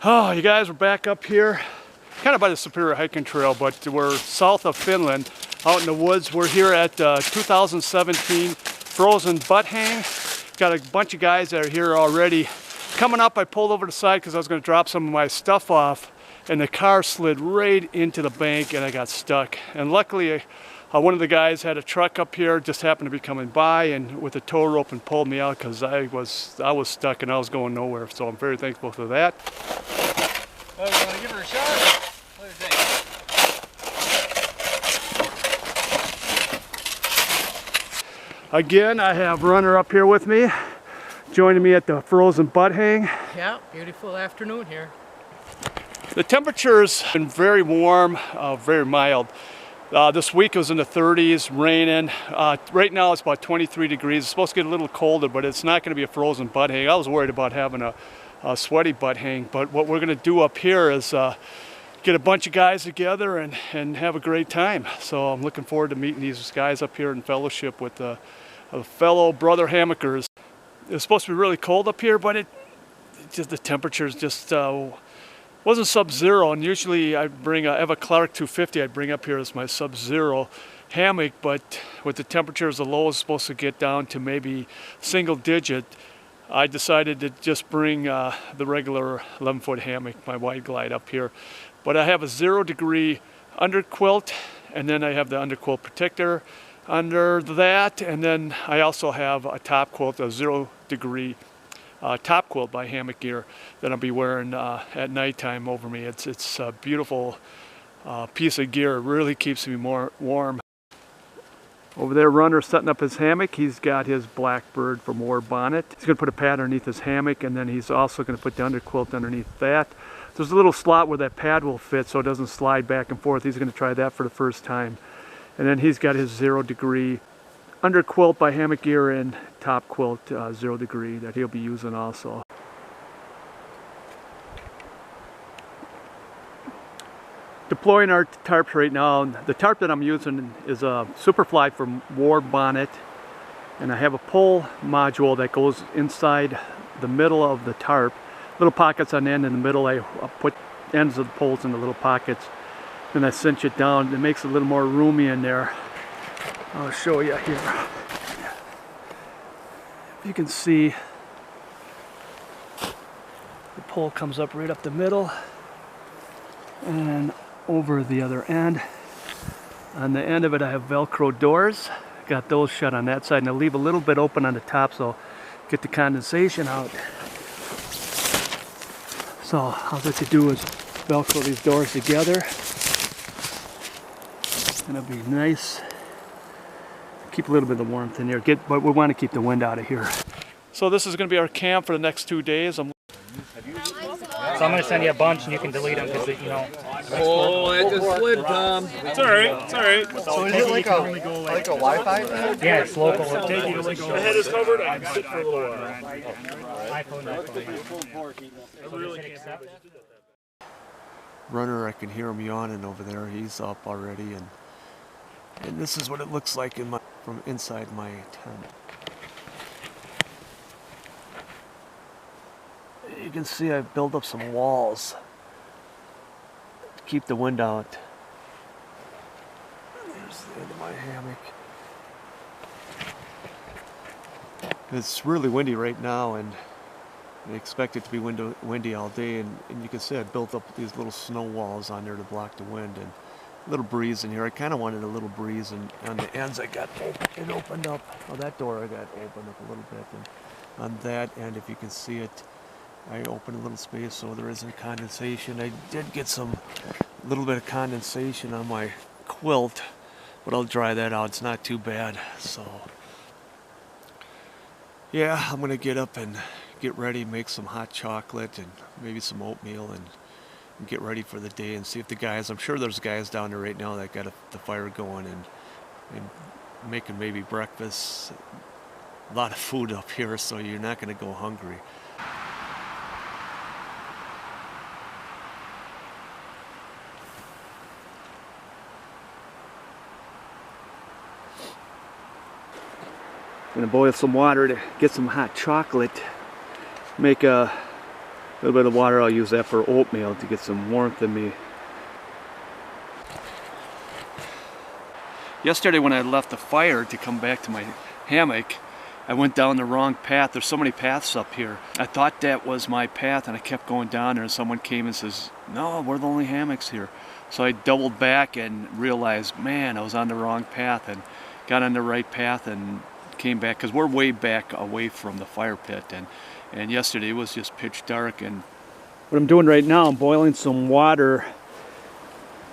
Oh, you guys, we're back up here, kind of by the Superior Hiking Trail, but we're south of Finland, out in the woods. We're here at 2017 Frozen Butt Hang. Got a bunch of guys that are here already. Coming up, I pulled over to the side because I was going to drop some of my stuff off, and the car slid right into the bank and I got stuck. And luckily, one of the guys had a truck up here, just happened to be coming by, and with a tow rope and pulled me out because I was stuck and I was going nowhere. So I'm very thankful for that. Oh, you want to give her a shot? What do you think? Again, I have Runner up here with me, joining me at the Frozen Butt Hang. Yeah, beautiful afternoon here. The temperature's been very warm, very mild. This week it was in the 30s, raining. Right now it's about 23 degrees. It's supposed to get a little colder, but it's not going to be a frozen butt hang. I was worried about having a sweaty butt hang, but what we're going to do up here is get a bunch of guys together and have a great time. So I'm looking forward to meeting these guys up here in fellowship with fellow brother hammockers. It was supposed to be really cold up here, but the temperature's just wasn't sub-zero, and usually I bring a Eva Clark 250 I'd bring up here as my sub-zero hammock, but with the temperatures the low is supposed to get down to maybe single digit, I decided to just bring the regular 11-foot hammock, my wide glide up here. But I have a 0-degree underquilt, and then I have the underquilt protector under that, and then I also have a top quilt, a 0-degree top quilt by Hammock Gear that I'll be wearing at nighttime over me. It's a beautiful piece of gear. It really keeps me more warm. Over there, Runner setting up his hammock. He's got his Blackbird from War bonnet. He's going to put a pad underneath his hammock, and then he's also going to put the underquilt underneath that. There's a little slot where that pad will fit so it doesn't slide back and forth. He's going to try that for the first time. And then he's got his 0-degree underquilt by Hammock Gear and top quilt 0-degree that he'll be using also. Deploying our tarps right now. The tarp that I'm using is a Superfly from War bonnet, and I have a pull module that goes inside the middle of the tarp. Little pockets on the end in the middle. I put ends of the poles in the little pockets, then I cinch it down. It makes it a little more roomy in there. I'll show you here. You can see the pole comes up right up the middle and over the other end. On the end of it I have Velcro doors. Got those shut on that side, and I leave a little bit open on the top so get the condensation out. So all I have to do is Velcro these doors together, and it'll be nice. Keep a little bit of warmth in here, but we want to keep the wind out of here. So this is going to be our camp for the next 2 days. So I'm going to send you a bunch and you can delete them because, you know. Oh, it just slid, Tom. It's alright, it's alright. So is it like a Wi-Fi thing? Yeah, it's local. My head is covered, I can sit for a little while. Runner, I can hear him yawning over there. He's up already, and this is what it looks like from inside my tent. You can see I've built up some walls to keep the wind out. There's the end of my hammock. It's really windy right now, and I expect it to be windy all day, and you can see I built up these little snow walls on there to block the wind, and a little breeze in here. I kind of wanted a little breeze, and on the ends it opened up. Oh, that door I got opened up a little bit, and on that end, if you can see it, I opened a little space so there isn't condensation. I did get a little bit of condensation on my quilt, but I'll dry that out. It's not too bad. So yeah, I'm gonna get up and get ready, make some hot chocolate and maybe some oatmeal, and get ready for the day and see if the guys, I'm sure there's guys down there right now that got the fire going and making maybe breakfast. A lot of food up here, so you're not going to go hungry. I'm going to boil some water to get some hot chocolate, make a little bit of water, I'll use that for oatmeal to get some warmth in me. Yesterday when I left the fire to come back to my hammock, I went down the wrong path. There's so many paths up here. I thought that was my path and I kept going down there, and someone came and says, no, we're the only hammocks here. So I doubled back and realized, man, I was on the wrong path, and got on the right path and came back, because we're way back away from the fire pit, and yesterday it was just pitch dark. And what I'm doing right now, I'm boiling some water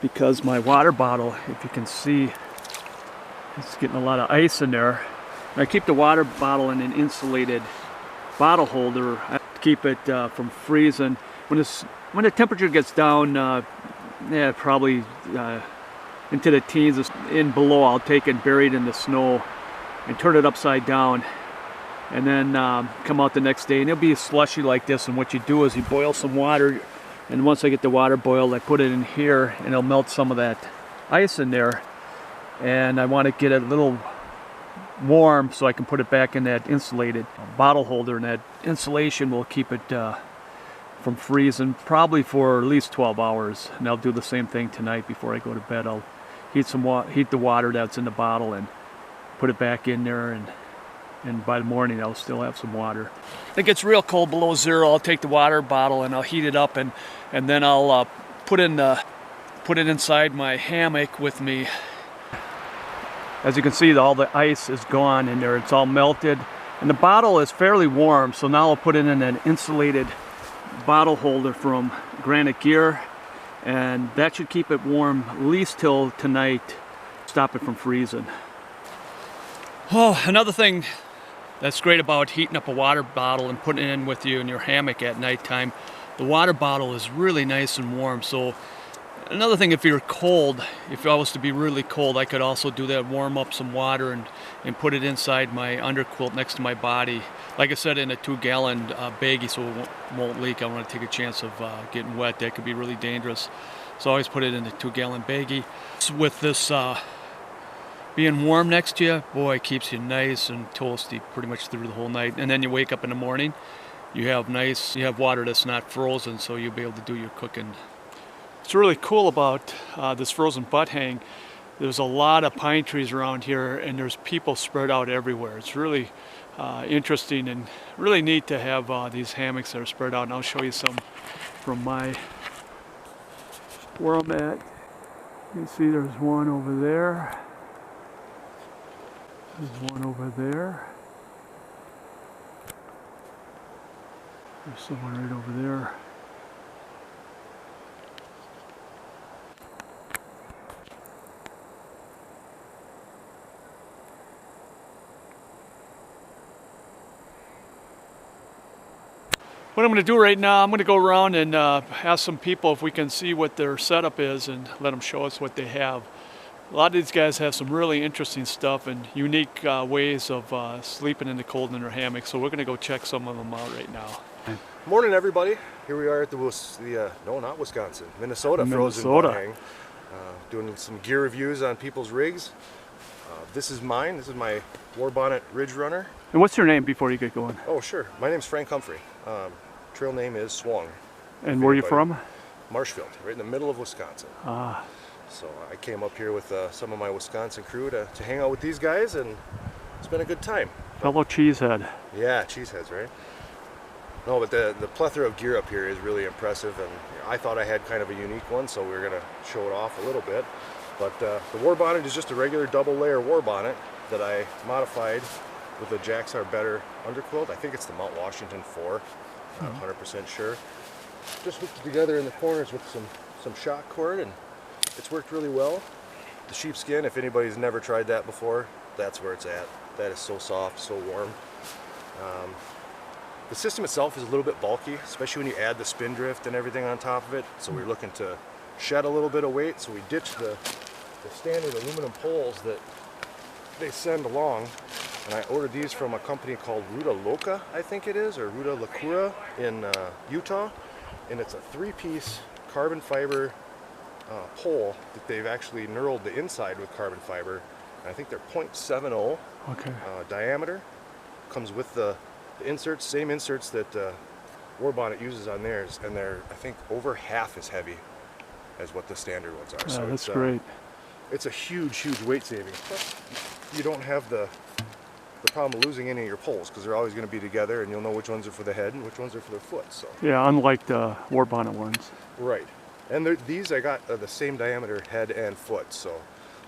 because my water bottle, if you can see, it's getting a lot of ice in there. I keep the water bottle in an insulated bottle holder to keep it from freezing. When the temperature gets down, yeah, probably into the teens and below, I'll take it and bury it in the snow and turn it upside down, and then come out the next day and it'll be slushy like this. And what you do is you boil some water, and once I get the water boiled, I put it in here and it'll melt some of that ice in there. And I want to get it a little warm so I can put it back in that insulated bottle holder, and that insulation will keep it from freezing probably for at least 12 hours. And I'll do the same thing tonight before I go to bed. I'll heat the water that's in the bottle and put it back in there, and by the morning I'll still have some water. If it gets real cold below zero, I'll take the water bottle and I'll heat it up, and then I'll put it inside my hammock with me. As you can see, all the ice is gone in there. It's all melted. And the bottle is fairly warm, so now I'll put it in an insulated bottle holder from Granite Gear. And that should keep it warm at least till tonight, stop it from freezing. Oh, another thing that's great about heating up a water bottle and putting it in with you in your hammock at nighttime, the water bottle is really nice and warm. So another thing, if you're cold, if I was to be really cold, I could also do that, warm up some water and put it inside my underquilt next to my body. Like I said, in a 2-gallon baggie, so it won't leak. I don't want to take a chance of getting wet. That could be really dangerous. So I always put it in a 2-gallon baggie. With this being warm next to you, boy, it keeps you nice and toasty pretty much through the whole night. And then you wake up in the morning, you have water that's not frozen, so you'll be able to do your cooking. What's really cool about this frozen butt hang, there's a lot of pine trees around here, and there's people spread out everywhere. It's really interesting and really neat to have these hammocks that are spread out. And I'll show you some from where I'm at. You can see there's one over there. There's one over there. There's someone right over there. What I'm going to do right now, I'm going to go around and ask some people if we can see what their setup is and let them show us what they have. A lot of these guys have some really interesting stuff and unique ways of sleeping in the cold in their hammocks, so we're going to go check some of them out right now. Morning, everybody. Here we are at Minnesota frozen butt hang, doing some gear reviews on people's rigs. This is mine. This is my War Bonnet Ridge Runner. And what's your name before you get going? Oh, sure. My name's Frank Humphrey. Trail name is Swung. And where are you from? Marshfield, right in the middle of Wisconsin. Ah. So I came up here with some of my Wisconsin crew to hang out with these guys, and it's been a good time. Fellow cheesehead. Yeah, cheeseheads, right? No, but the plethora of gear up here is really impressive, and I thought I had kind of a unique one, so we're going to show it off a little bit. But the War Bonnet is just a regular double layer War Bonnet that I modified with a Jaxar Better underquilt. I think it's the Mount Washington 4, not 100% sure. Just hooked it together in the corners with some shock cord, and it's worked really well. The sheepskin, if anybody's never tried that before, that's where it's at. That is so soft, so warm. The system itself is a little bit bulky, especially when you add the spin drift and everything on top of it. So we're looking to shed a little bit of weight, so we ditched the standard aluminum poles that they send along. And I ordered these from a company called Ruta Loca, I think it is, or Ruta Lacura in Utah. And it's a 3-piece carbon fiber pole that they've actually knurled the inside with carbon fiber. And I think they're 0.70 diameter. Comes with the inserts, same inserts that war bonnet uses on theirs, and they're, I think, over half as heavy as what the standard ones are. So that's it's, great. It's a huge weight saving. But you don't have the problem of losing any of your poles, because they're always going to be together, and you'll know which ones are for the head and which ones are for the foot. So Yeah, unlike the war bonnet ones. right, and these I got the same diameter head and foot, so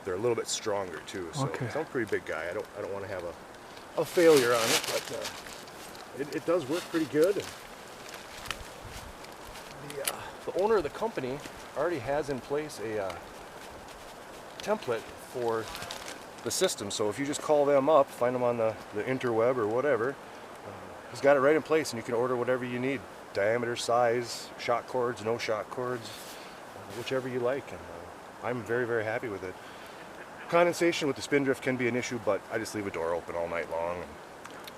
they're a little bit stronger too. So Okay. I'm a pretty big guy. I don't want to have a failure on it, but it does work pretty good. And the owner of the company already has in place a template for the system, so if you just call them up, find them on the interweb or whatever, he's got it right in place, and you can order whatever you need, diameter, size, shock cords, no shock cords, whichever you like, and I'm very happy with it. Condensation with the spindrift can be an issue, but I just leave a door open all night long, and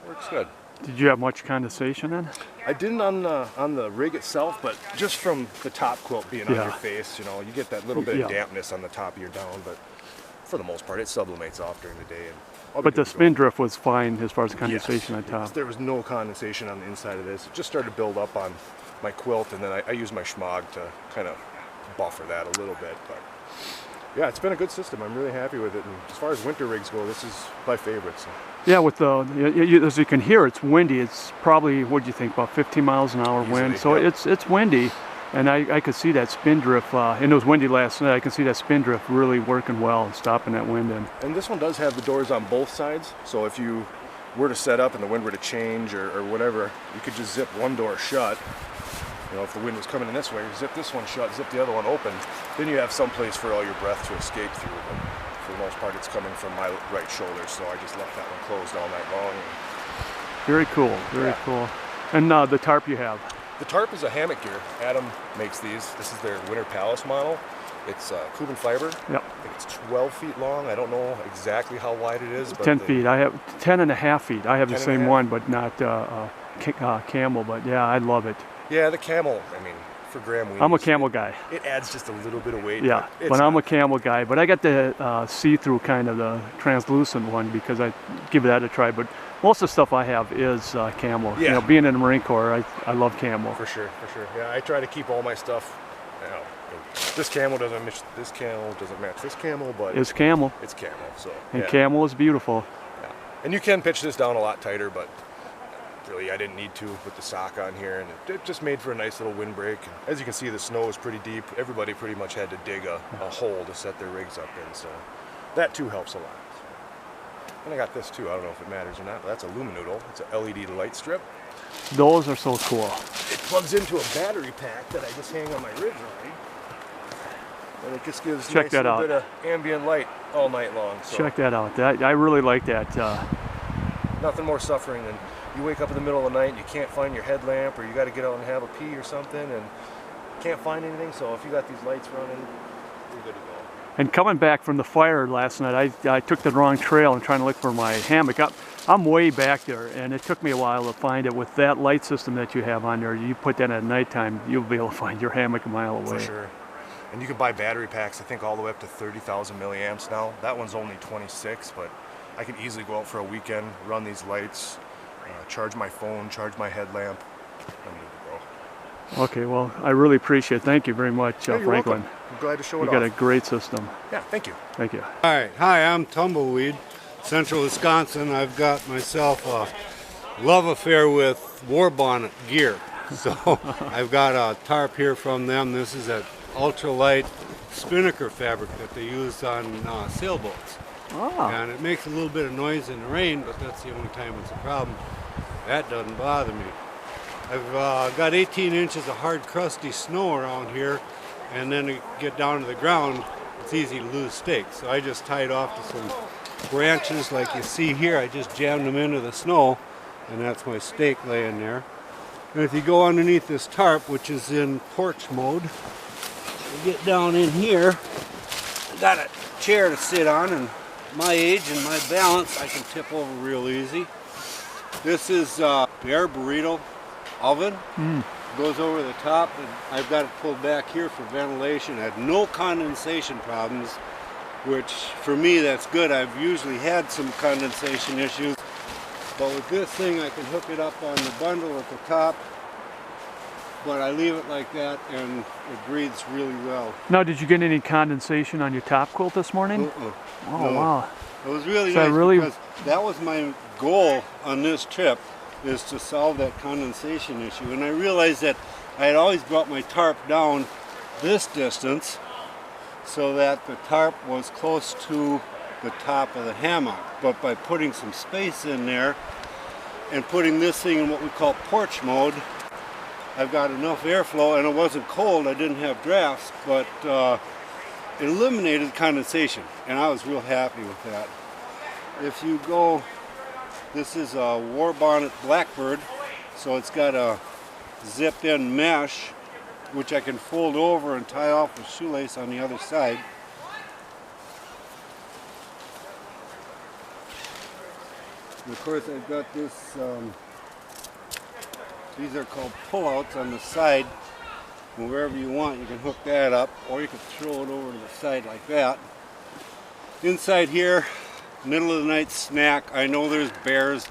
it works good. Did you have much condensation then? I didn't on the rig itself, but just from the top quilt being on Yeah. your face, you know, you get that little bit of Yeah. dampness on the top of your down, but for the most part, it sublimates off during the day. And I'll be But good the to go. spindrift was fine as far as condensation Yes, on top. yes, there was no condensation on the inside of this. It just started to build up on my quilt, and then I use my schmog to kind of buffer that a little bit. But yeah, it's been a good system. I'm really happy with it. And as far as winter rigs go, this is my favorite. So. Yeah, with the as you can hear, it's windy. It's probably, what do you think, about 15 miles an hour wind. Easily, So yep. it's windy, and I could see that spindrift. And it was windy last night. I can see that spindrift really working well and stopping that wind in. And this one does have the doors on both sides, so if you were to set up and the wind were to change or whatever, you could just zip one door shut. You know, if the wind was coming in this way, zip this one shut, zip the other one open. Then you have some place for all your breath to escape through. But for the most part, it's coming from my right shoulder, so I just left that one closed all night long. Very cool, very cool. And the tarp you have. The tarp is a hammock gear. Adam makes these. This is their Winter Palace model. It's Cuban fiber. Yep. I think it's 12 feet long. I don't know exactly how wide it is. But 10 feet. I have 10.5 feet. I have the 10 and a same half? one, but not camel. But yeah, I love it. Yeah, the camel, I mean, for Graham Weenies, I'm a camel guy. It adds just a little bit of weight. Yeah, but I'm a camel guy. But I got the see-through kind of the translucent one because I give that a try. But most of the stuff I have is camel. Yeah. You know, being in the Marine Corps, I love camel. For sure. Yeah, I try to keep all my stuff. You know, this camel doesn't match this camel, doesn't match this camel, but It's camel, it's camel. So and yeah. camel is beautiful. Yeah. And you can pitch this down a lot tighter, but really I didn't need to with the sock on here, and it just made for a nice little windbreak. And as you can see, the snow is pretty deep. Everybody pretty much had to dig a hole to set their rigs up in, so that too helps a lot. And I got this too. I don't know if it matters or not, but that's a Luminoodle. It's an LED light strip. Those are so cool. It plugs into a battery pack that I just hang on my rig line, and it just gives Check nice that little out. bit of ambient light all night long. So Check that out. I really like that. nothing more suffering than you wake up in the middle of the night and you can't find your headlamp, or you got to get out and have a pee or something, and can't find anything. So if you got these lights running, you're good to go. And coming back from the fire last night, I took the wrong trail and trying to look for my hammock. I'm way back there, and it took me a while to find it. With that light system that you have on there, you put that at nighttime, you'll be able to find your hammock a mile away. For sure. And you can buy battery packs, I think all the way up to 30,000 milliamps now. That one's only 26, but I can easily go out for a weekend, run these lights, charge my phone, charge my headlamp. I'm good to go. Okay, well, I really appreciate it. Thank you very much, Yeah, you're Franklin. welcome. I'm glad to show You it got a off. great system. Yeah, thank you. Thank you. All right, hi, I'm Tumbleweed, Central Wisconsin. I've got myself a love affair with war bonnet gear. So I've got a tarp here from them. This is that ultralight spinnaker fabric that they use on sailboats. Ah, And it makes a little bit of noise in the rain, but that's the only time it's a problem. That doesn't bother me. I've got 18 inches of hard, crusty snow around here, and then to get down to the ground, it's easy to lose stakes. So I just tied off to some branches like you see here. I just jammed them into the snow, and that's my stake laying there. And if you go underneath this tarp, which is in porch mode, you get down in here, I got a chair to sit on, and my age and my balance, I can tip over real easy. This is the air burrito oven. Goes over the top, and I've got it pulled back here for ventilation. I had no condensation problems, which for me that's good. I've usually had some condensation issues, but with this thing I can hook it up on the bundle at the top, but I leave it like that and it breathes really well. Now, did you get any condensation on your top quilt this morning? Oh, No. wow. It was really So nice really- because that was my goal on this trip, is to solve that condensation issue. And I realized that I had always brought my tarp down this distance so that the tarp was close to the top of the hammock. But by putting some space in there and putting this thing in what we call porch mode, I've got enough airflow, and it wasn't cold, I didn't have drafts, but it eliminated condensation, and I was real happy with that. If you go, this is a war bonnet blackbird, so it's got a zipped in mesh which I can fold over and tie off with shoelace on the other side. And of course I've got this, these are called pullouts on the side. And wherever you want, you can hook that up, or you can throw it over to the side like that. Inside here, middle of the night snack. I know there's bears.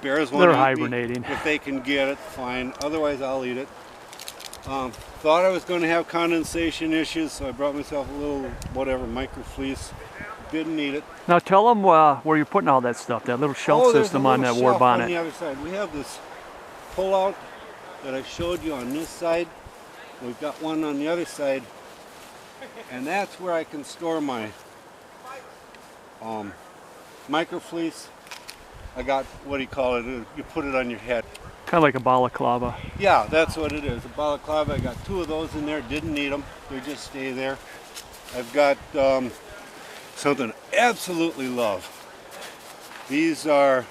Bears want to eat me. hibernating. If they can get it, fine. Otherwise, I'll eat it. Thought I was going to have condensation issues, so I brought myself a little, whatever, micro fleece. Didn't need it. Now tell them where you're putting all that stuff, that little shelf There's system a on little that war shelf bonnet. on the other side. We have this pull-out that I showed you on this side. We've got one on the other side, and that's where I can store my micro fleece. I got, what do you call it? You put it on your head. Kind of like a balaclava. Yeah, that's what it is. A balaclava. I got two of those in there. Didn't need them. They just stay there. I've got something I absolutely love. These are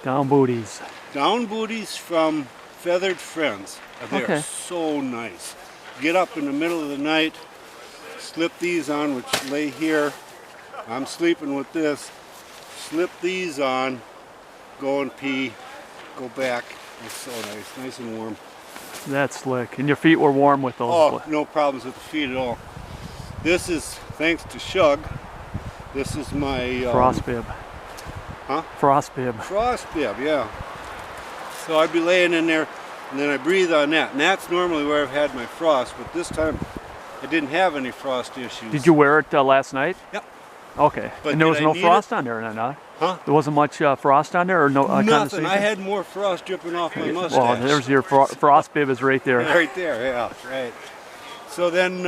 Down booties. down booties from Feathered Friends. They're Okay. so nice. Get up in the middle of the night, slip these on, which lay here. I'm sleeping with this. Slip these on, go and pee, go back. It's so nice and warm. That's slick. And your feet were warm with those. Oh, no problems with the feet at all. This is, thanks to Shug, this is my... Frost bib. Huh? Frost bib. Frost bib, yeah. So I'd be laying in there, and then I breathe on that. And that's normally where I've had my frost, but this time I didn't have any frost issues. Did you wear it last night? Yep. Okay. But and there was did I no need frost on there then, huh? Huh? There wasn't much frost on there, or no Nothing. condensation? I had more frost dripping off my mustache. Well, there's your frost bib is right there. Right there, yeah, right. So then,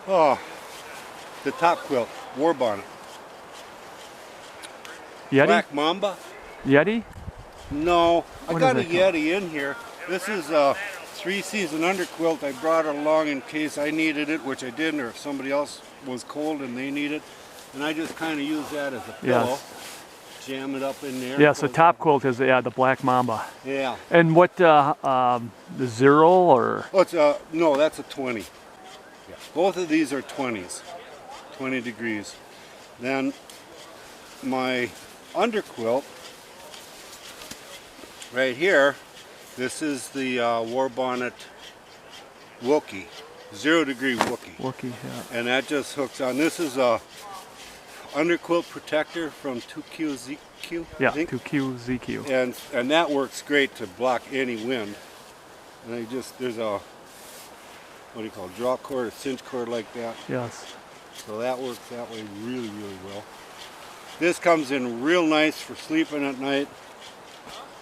the top quilt, war bonnet. Yeti? Black Mamba? Yeti? No, I What got a is that Yeti in here. This is a 3-season underquilt. I brought it along in case I needed it, which I didn't, or if somebody else was cold and they need it. And I just kind of use that as a pillow. Yes. Jam it up in there. Yes, the top quilt is the Black Mamba. Yeah. And what, the Zero or? Oh, it's no, that's a 20. Yeah. Both of these are 20s, 20 degrees. Then my underquilt, right here, this is the war bonnet Wookie, 0 degree Wookie. Wookie, yeah. And that just hooks on. This is a underquilt protector from 2QZQ. Yeah, I think. 2QZQ. And that works great to block any wind. And there's a, what do you call it, draw cord, a cinch cord like that. Yes. So that works that way really, really well. This comes in real nice for sleeping at night,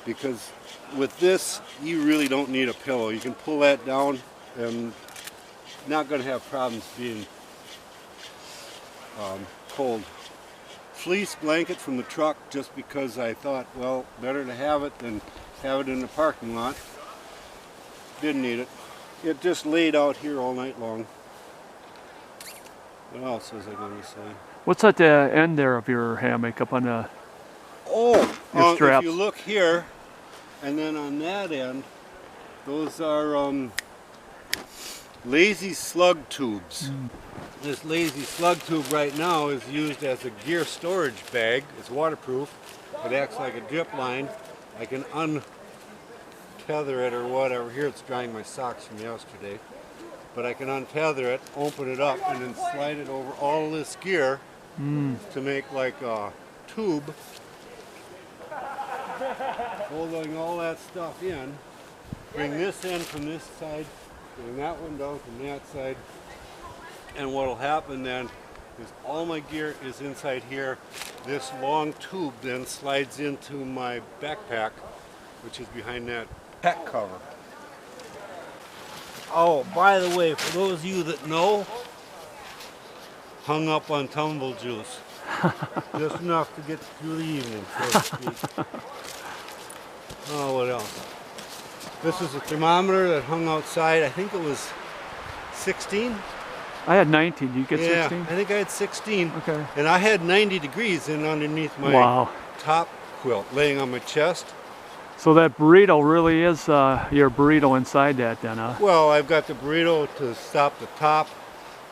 because with this, you really don't need a pillow. You can pull that down and not going to have problems being cold. Fleece blanket from the truck, just because I thought, well, better to have it than have it in the parking lot. Didn't need it. It just laid out here all night long. What else was I going to say? What's at the end there of your hammock up on the? Oh, Your straps. if you look here, and then on that end, those are lazy slug tubes. This lazy slug tube right now is used as a gear storage bag. It's waterproof. It acts like a drip line. I can untether it or whatever. Here it's drying my socks from yesterday. But I can untether it, open it up, and then slide it over all this gear to make like a tube, holding all that stuff in. bring this in from this side, bring that one down from that side, and what will happen then is all my gear is inside here. This long tube then slides into my backpack, which is behind that pack cover. Oh, by the way, for those of you that know, hung up on tumble juice. Just enough to get through the evening, so to speak. Oh, what else? This is a thermometer that hung outside. I think it was 16. I had 19. Did you get Yeah, 16? I think I had 16. Okay. And I had 90 degrees in underneath my Wow. top quilt, laying on my chest. So that burrito really is your burrito inside that then, huh? Well, I've got the burrito to stop the top.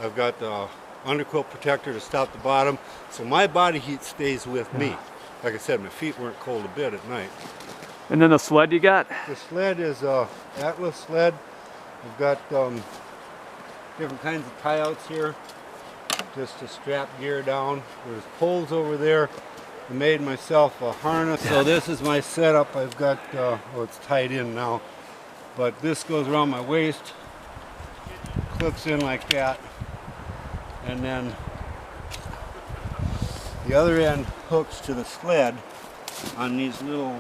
I've got the underquilt protector to stop the bottom. So my body heat stays with me. Like I said, my feet weren't cold a bit at night. And then the sled you got? The sled is a Atlas sled. I've got different kinds of tie-outs here just to strap gear down. There's poles over there. I made myself a harness. So this is my setup. I've got, well, it's tied in now, but this goes around my waist, clips in like that, and then the other end hooks to the sled on these little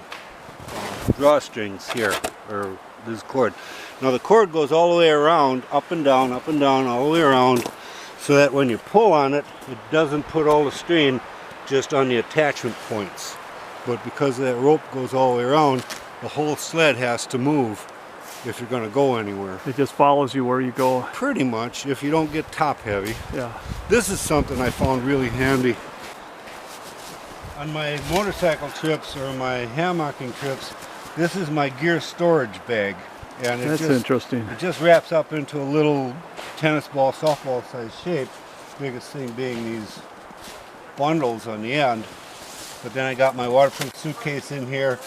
drawstrings here, or this cord. Now the cord goes all the way around, up and down, all the way around, so that when you pull on it, it doesn't put all the strain just on the attachment points. But because that rope goes all the way around, the whole sled has to move if you're going to go anywhere. It just follows you where you go. Pretty much, if you don't get top heavy. Yeah. This is something I found really handy. On my motorcycle trips or my hammocking trips, this is my gear storage bag. And That's interesting. It just wraps up into a little tennis ball, softball size shape. Biggest thing being these bundles on the end. But then I got my waterproof suitcase in here.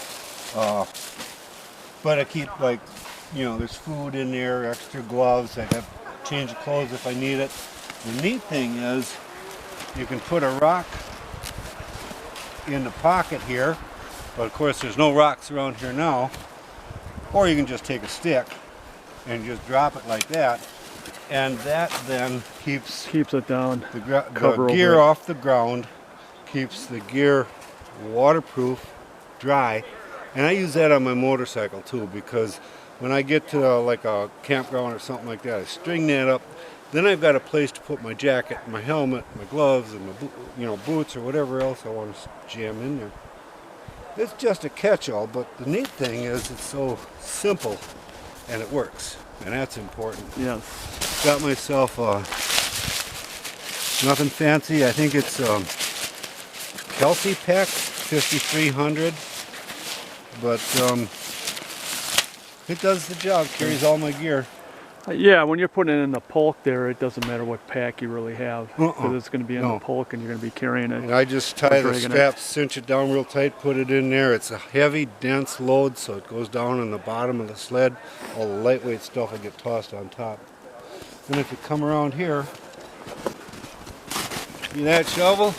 But I keep, like, you know, there's food in there, extra gloves. I have change of clothes if I need it. The neat thing is you can put a rock in the pocket here, but of course there's no rocks around here now. Or you can just take a stick and just drop it like that, and that then keeps it down. The gear off the ground, keeps the gear waterproof, dry, and I use that on my motorcycle too, because when I get to like a campground or something like that, I string that up. Then I've got a place to put my jacket, my helmet, my gloves, and my boots or whatever else I want to jam in there. It's just a catch-all, but the neat thing is it's so simple and it works, and that's important. Yes. Got myself nothing fancy. I think it's Kelsey Pack 5300, but it does the job. Carries all my gear. Yeah, when you're putting it in the polk there, it doesn't matter what pack you really have, because it's going to be in the polk and you're going to be carrying it. And I just tie the straps, cinch it down real tight, put it in there. It's a heavy, dense load, so it goes down on the bottom of the sled. All the lightweight stuff will get tossed on top. Then if you come around here, see that shovel?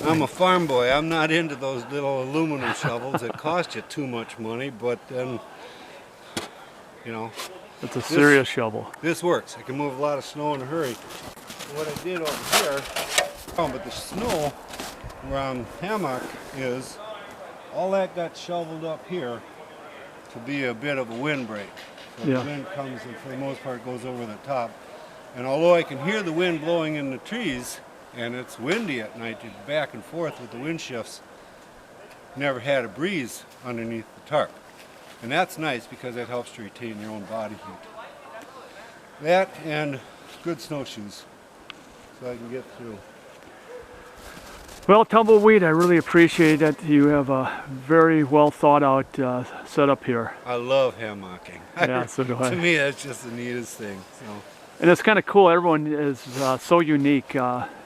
I'm a farm boy. I'm not into those little aluminum shovels that cost you too much money, but then, you know, it's a serious shovel. This works. I can move a lot of snow in a hurry. What I did over here, but the snow around Hammock is, all that got shoveled up here to be a bit of a windbreak. So the wind comes and for the most part goes over the top. And although I can hear the wind blowing in the trees, and it's windy at night, you're back and forth with the wind shifts, never had a breeze underneath the tarp. And that's nice because that helps to retain your own body heat. That and good snowshoes so I can get through. Well, Tumbleweed, I really appreciate that you have a very well thought out setup here. I love hammocking. Yeah, so do I. To me, that's just the neatest thing. So. And it's kind of cool. Everyone is so unique,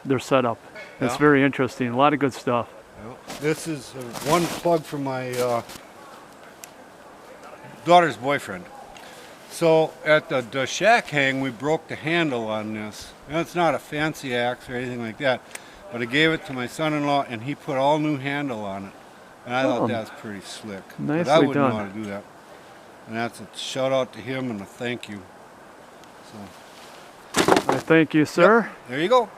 their setup. It's very interesting. A lot of good stuff. Yeah. This is one plug for my daughter's boyfriend. So at the shack hang, we broke the handle on this. And it's not a fancy axe or anything like that, but I gave it to my son-in-law and he put all new handle on it. And I thought that was pretty slick. Nicely but I wouldn't done. want to do that. And that's a shout out to him and a thank you. So Thank you, sir. there you go.